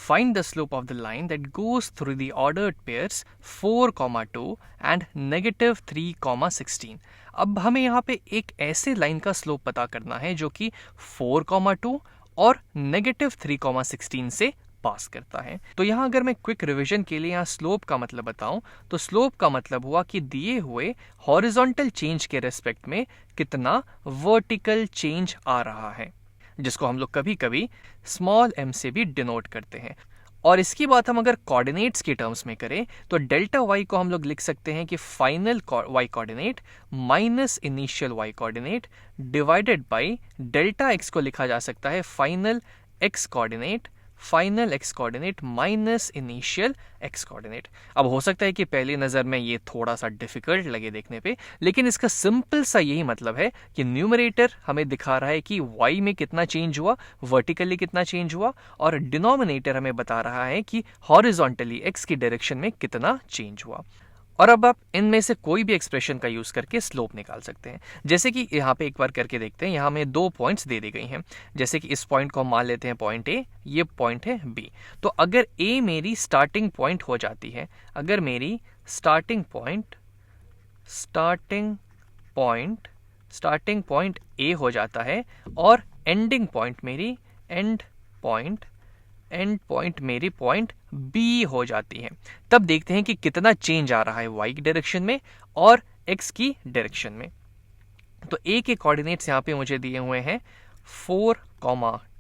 Find the slope of the line that goes through the ordered pairs 4, 2 and -3, 16. अब हमें यहाँ पे एक ऐसे लाइन का स्लोप पता करना है जो कि 4, 2 और -3, 16 से पास करता है। तो यहाँ अगर मैं क्विक रिवीजन के लिए यहाँ स्लोप का मतलब बताऊं तो स्लोप का मतलब हुआ कि दिए हुए हॉरिजॉन्टल चेंज के रेस्पेक्ट में कितना वर्टिकल चेंज आ रहा है, जिसको हम लोग कभी कभी स्मॉल m से भी डिनोट करते हैं। और इसकी बात हम अगर कोऑर्डिनेट्स के टर्म्स में करें तो डेल्टा y को हम लोग लिख सकते हैं कि final y coordinate minus initial y coordinate divided by delta x को लिखा जा सकता है final x coordinate minus initial x coordinate. अब हो सकता है कि पहली नज़र में ये थोड़ा सा डिफिकल्ट लगे देखने पे, लेकिन इसका सिंपल सा यही मतलब है कि न्यूमरेटर हमें दिखा रहा है कि y में कितना चेंज हुआ, वर्टिकली कितना चेंज हुआ, और डिनोमिनेटर हमें बता रहा है कि हॉरिजॉन्टली x की डायरेक्शन में कितना चेंज हुआ। और अब आप इनमें से कोई भी एक्सप्रेशन का यूज करके स्लोप निकाल सकते हैं। जैसे कि यहाँ पे एक बार करके देखते हैं। यहाँ हमें 2 पॉइंट्स दे दी गई हैं। जैसे कि इस पॉइंट को हम मान लेते हैं पॉइंट ए, ये पॉइंट है बी। तो अगर ए मेरी स्टार्टिंग पॉइंट हो जाती है, अगर मेरी स्टार्टिंग पॉइंट ए हो जाता है और एंडिंग पॉइंट मेरी एंड पॉइंट मेरी पॉइंट बी हो जाती है, तब देखते हैं कि कितना चेंज आ रहा है y की डायरेक्शन में और x की डायरेक्शन में। तो a के कोऑर्डिनेट्स यहाँ पे मुझे दिए हुए हैं 4,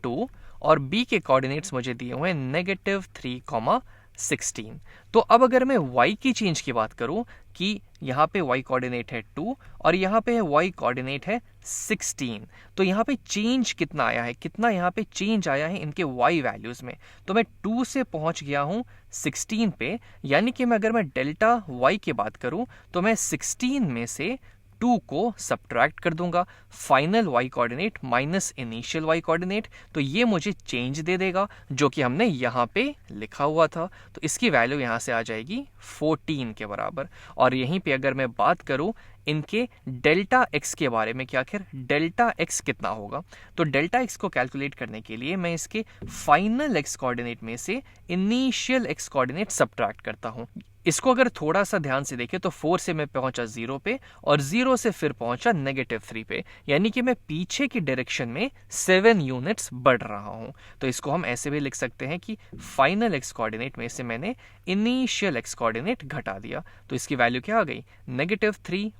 2 और b के कोऑर्डिनेट्स मुझे दिए हुए हैं -3, 16। तो अब अगर मैं y की चेंज की बात करूं कि यहाँ पे y कोऑर्डिनेट है 2 और यहाँ पे y कोऑर्डिनेट है 16, तो यहाँ पे चेंज कितना आया है, कितना यहाँ पे चेंज आया है इनके y वैल्यूज में। तो मैं 2 से पहुंच गया हूँ 16 पे, यानी कि अगर मैं डेल्टा y की बात करूं तो मैं 16 में से 2 को सब्ट्रैक्ट कर दूंगा, final y coordinate minus initial y coordinate, तो ये मुझे चेंज दे देगा जो कि हमने यहाँ पे लिखा हुआ था। तो इसकी वैल्यू यहाँ से आ जाएगी 14 के बराबर। और यहीं पे अगर मैं बात करूँ इनके डेल्टा x के बारे में कि आखिर डेल्टा x कितना होगा, तो डेल्टा x को कैलकुलेट करने के लिए मैं इसके फाइनल x कोऑर्डिनेट में से इनिशियल x कोऑर्डिनेट सब्ट्रैक्ट करता हूँ। इसको अगर थोड़ा सा ध्यान से देखें तो 4 से मैं पहुंचा 0 पे और 0 से फिर पहुंचा -3 पे, यानी कि मैं पीछे की डायरेक्शन में 7 यूनिट्स बढ़ रहा हूं। तो इसको हम ऐसे भी लिख सकते हैं कि फाइनल x कोऑर्डिनेट में से मैंने इनिशियल x कोऑर्डिनेट घटा दिया। तो इसकी वैल्यू क्या आ गई, -3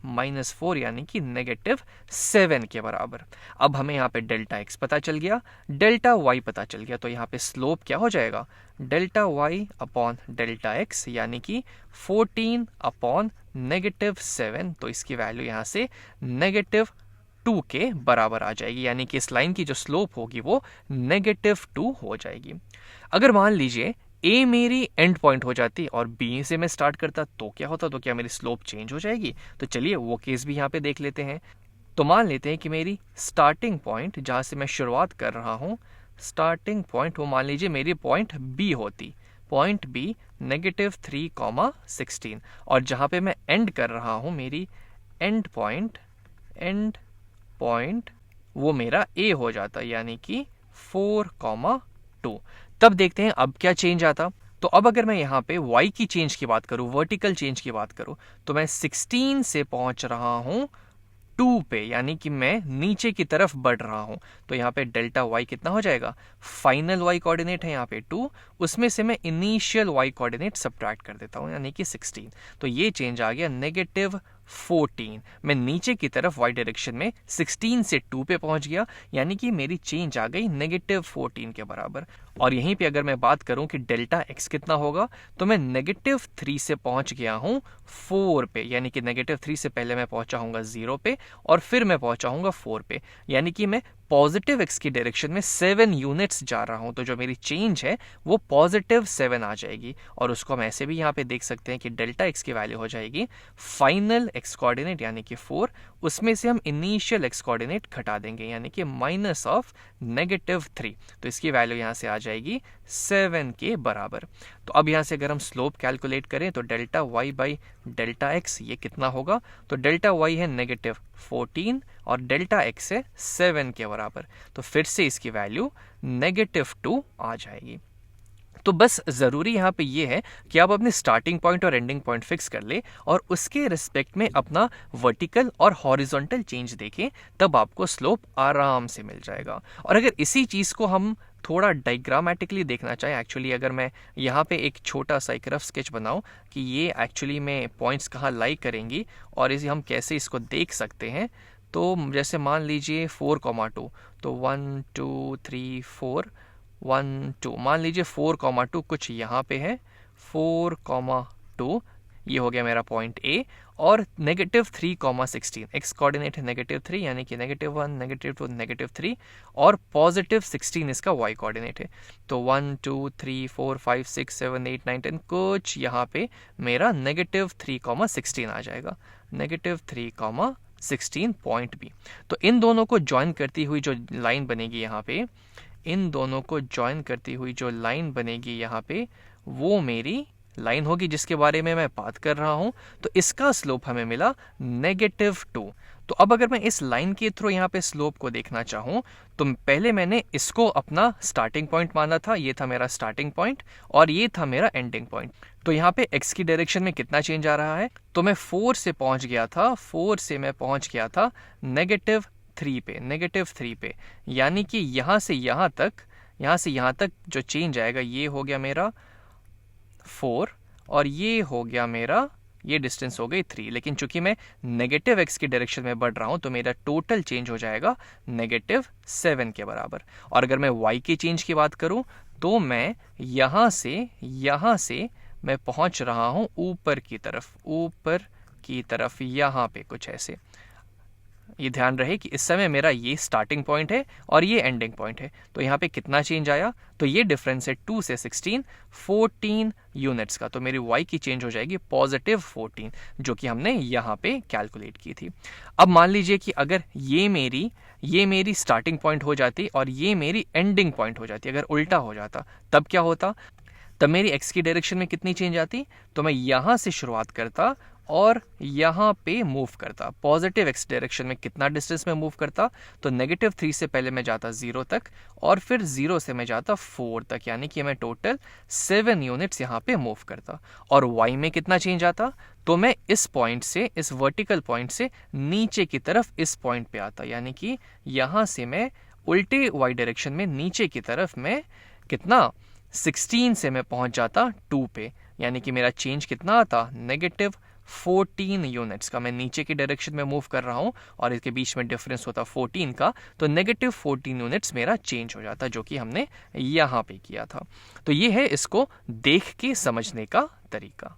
- 4 यानी कि -7 के बराबर। अब हमें यहाँ पे डेल्टा x पता चल गया, डेल्टा y पता चल गया, तो यहाँ पे स्लोप क्या हो जाएगा, delta y upon delta x यानी कि 14 अपॉन -7। तो इसकी वैल्यू यहाँ से -2 के बराबर आ जाएगी, यानी कि इस लाइन की जो स्लोप होगी वो -2 हो जाएगी। अगर मान लीजिए a मेरी एंड पॉइंट हो जाती और b से मैं स्टार्ट करता तो क्या होता, तो क्या मेरी स्लोप चेंज हो जाएगी? तो चलिए वो केस भी यहाँ पे देख लेते हैं। तो मान लेते हैं कि मेरी स्टार्टिंग पॉइंट जहाँ से मैं शुरुआत कर रहा हूँ, स्टार्टिंग पॉइंट वो मान लीजिए मेरी पॉइंट बी होती, पॉइंट बी -3, 16, और जहाँ पे मैं एंड कर रहा हूँ मेरी एंड पॉइंट वो मेरा ए हो जाता, यानी कि 4, 2। तब देखते हैं अब क्या चेंज आता। तो अब अगर मैं यहाँ पे y की चेंज की बात करूँ, वर्टिकल चेंज की बात करूँ, तो मैं 16 से पहुंच रहा हूँ 2 पे, यानी कि मैं नीचे की तरफ बढ़ रहा हूं। तो यहाँ पे डेल्टा y कितना हो जाएगा, फाइनल y कोऑर्डिनेट है यहाँ पे 2, उसमें से मैं इनिशियल y कोऑर्डिनेट सब्ट्रैक्ट कर देता हूं, यानी कि 16। तो ये चेंज आ गया -14। मैं नीचे की तरफ y डायरेक्शन में 16 से 2 पे पहुंच गया, यानी कि मेरी चेंज आ गई -14 के बराबर। और यहीं पे अगर मैं बात करूं कि डेल्टा x कितना होगा, तो मैं -3 से पहुंच गया हूं 4 पे, यानी कि -3 से पहले मैं पहुंचा हूंगा 0 पे और फिर मैं पहुंचा हूंगा 4 पे, यानी कि मैं पॉजिटिव x की डायरेक्शन में 7 यूनिट्स जा रहा हूं। तो जो मेरी चेंज है वो +7 आ जाएगी, और उसको हम ऐसे भी यहाँ पे देख सकते हैं कि डेल्टा x की वैल्यू हो जाएगी फाइनल x कोऑर्डिनेट यानी कि 4, उसमें से हम इनिशियल x कोऑर्डिनेट घटा देंगे, यानी कि -3। तो इसकी वैल्यू यहाँ से आ जाएगी 7 के बराबर। तो अब यहाँ से अगर हम स्लोप कैलकुलेट करें तो delta y by delta x ये कितना होगा, तो डेल्टा y है -14 और डेल्टा x है 7 के बराबर। तो फिर से इसकी वैल्यू -2 आ जाएगी। तो बस ज़रूरी यहाँ पे ये है कि आप अपने स्टार्टिंग पॉइंट और एंडिंग पॉइंट फिक्स कर ले और उसके रिस्पेक्ट में अपना वर्टिकल और हॉरिजॉन्टल चेंज देखें, तब आपको स्लोप आराम से मिल जाएगा। और अगर इसी चीज़ को हम थोड़ा डायग्रामेटिकली देखना चाहें, एक्चुअली अगर मैं यहाँ पे एक छोटा सा एक रफ स्केच बनाऊँ कि ये एक्चुअली में पॉइंट्स कहाँ लाई करेंगी और इसे हम कैसे इसको देख सकते हैं, तो जैसे मान लीजिए 4,2, तो 1 2 3 4 1 2, मान लीजिए 4,2 कुछ यहाँ पे है, 4,2 ये हो गया मेरा पॉइंट ए, और -3,16 एक्स कोऑर्डिनेट है -3 यानी कि -1 -2 -3 और +16 इसका वाई कोऑर्डिनेट है। तो 1 2 3 4 5 6 7 8 9 10 कुछ यहाँ पे मेरा -3,16 आ जाएगा, -3,16 पॉइंट बी। तो इन दोनों को ज्वाइन करती हुई जो लाइन बनेगी यहाँ पे, इन दोनों को ज्वाइन करती हुई जो लाइन बनेगी यहाँ पे, वो मेरी लाइन होगी जिसके बारे में मैं बात कर रहा हूं। तो इसका स्लोप हमें मिला -2। तो अब अगर मैं इस लाइन के थ्रू यहाँ पे स्लोप को देखना चाहूं, तो पहले मैंने इसको अपना स्टार्टिंग पॉइंट माना था, ये था मेरा स्टार्टिंग पॉइंट और ये था मेरा एंडिंग पॉइंट। तो यहाँ पे x की डायरेक्शन में कितना चेंज आ रहा है, तो मैं 4 से पहुंच गया था, 4 से मैं पहुंच गया था -3 पे, यानी कि यहाँ से यहाँ तक जो चेंज आएगा ये हो गया मेरा 4 और ये हो गया मेरा, ये डिस्टेंस हो गई 3। लेकिन चूंकि मैं नेगेटिव x की डायरेक्शन में बढ़ रहा हूं तो मेरा टोटल चेंज हो जाएगा -7 के बराबर। और अगर मैं y के चेंज की बात करूं तो मैं यहाँ से मैं पहुंच रहा हूं ऊपर की तरफ यहाँ पे कुछ ऐसे। ये ध्यान रहे कि इस समय मेरा ये स्टार्टिंग पॉइंट है और ये एंडिंग पॉइंट है। तो यहाँ पे कितना चेंज आया, तो ये डिफरेंस है 2 से 16 14 यूनिट्स का। तो मेरी y की चेंज हो जाएगी +14, जो कि हमने यहाँ पे कैलकुलेट की थी। अब मान लीजिए कि अगर ये मेरी स्टार्टिंग पॉइंट हो जाती और ये मेरी एंडिंग पॉइंट हो जाती, अगर उल्टा हो जाता तब क्या होता, तब मेरी x की डायरेक्शन में कितनी चेंज आती, तो मैं यहाँ से शुरुआत करता और यहाँ पे मूव करता। पॉजिटिव x डायरेक्शन में कितना डिस्टेंस में मूव करता, तो -3 से पहले मैं जाता 0 तक और फिर 0 से मैं जाता 4 तक, यानी कि मैं टोटल 7 यूनिट्स यहाँ पे मूव करता। और y में कितना चेंज आता, तो मैं इस पॉइंट से, इस वर्टिकल पॉइंट से नीचे की तरफ इस पॉइंट पे आता, यानी कि यहाँ से मैं उल्टे y डायरेक्शन में नीचे की तरफ मैं कितना 16 से मैं पहुंच जाता 2 पे, यानी कि मेरा चेंज कितना आता, -14 यूनिट्स का। मैं नीचे की डायरेक्शन में मूव कर रहा हूं और इसके बीच में डिफरेंस होता 14 का, तो -14 यूनिट्स मेरा चेंज हो जाता, जो कि हमने यहां पे किया था। तो ये है इसको देख के समझने का तरीका।